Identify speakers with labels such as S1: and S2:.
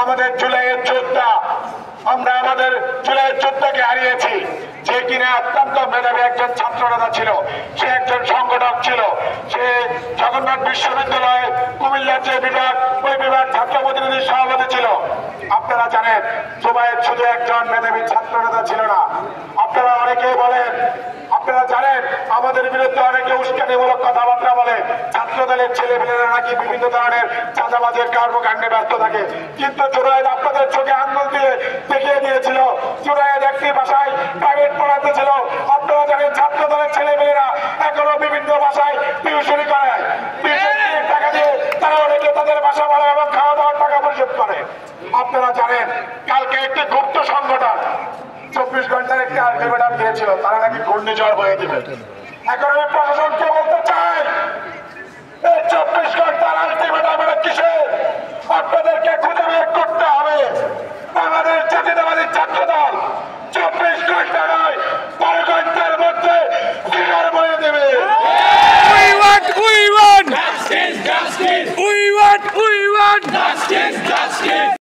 S1: আমাদের জুলাইয়ের যোদ্ধা, আমরা আমাদের জুলাইয়ের যোদ্ধাকে হারিয়েছি, যে কিনা অত্যন্ত মেধাবী একজন ছাত্রনেতা ছিল, সে একজন সংগঠক ছিল, সে জগন্নাথ বিশ্ববিদ্যালয়ের কুমিল্লার যে বিভাগ, ওই বিভাগ ছাত্র প্রতিনিধির সভাপতি ছিল। আপনারা জানেন জুবায়ের শুধু একজন মেধাবী ছাত্রনেতা ছিল না। আপনারা অনেকেই বলেন, আপনারা জানেন আমাদের বিরুদ্ধে অনেকে উস্কানিমূলক কথাবার্তা বলে, ছাত্র দলের ছেলেমেয়েরা নাকি বিভিন্ন ধরনের চাঁদাবাজের কর্মকাণ্ডে ব্যস্ত থাকে। কিন্তু জুনায়েদ আপনাদের চোখে আঙ্গুল দিয়ে দেখিয়ে দিয়েছিল, জুনায়েদ একটি ভাষায় প্রাইভেট পড়াতে ছিল। আপনারা জানেন ছাত্র দলের ছেলেমেয়েরা এখনো বিভিন্ন ভাষায় টিউশনি করে, টাকা দিয়ে তারা অনেকে তাদের ভাষা বলে এবং খাওয়া দাওয়ার টাকা পরিশোধ করে। আপনারা জানেন কালকে একটি গুপ্ত সংগঠন 24 ঘন্টার একটি আলটিমেটাম দিয়েছিল, তারা নাকি ঘূর্ণিঝড় বয়ে দিবে। এখন আমি প্রশাসনকে বলতে চাই, এই 24 ঘন্টার আলটিমেটাম এটা কিসের? আপনাদেরকে খুঁজে বের করতে হবে। বাংলাদেশ জাতীয়তাবাদী ছাত্র দল 24 ঘন্টা নয়, 12 ঘন্টার মধ্যে ফিগার বয়ে দেবে।
S2: We want justice.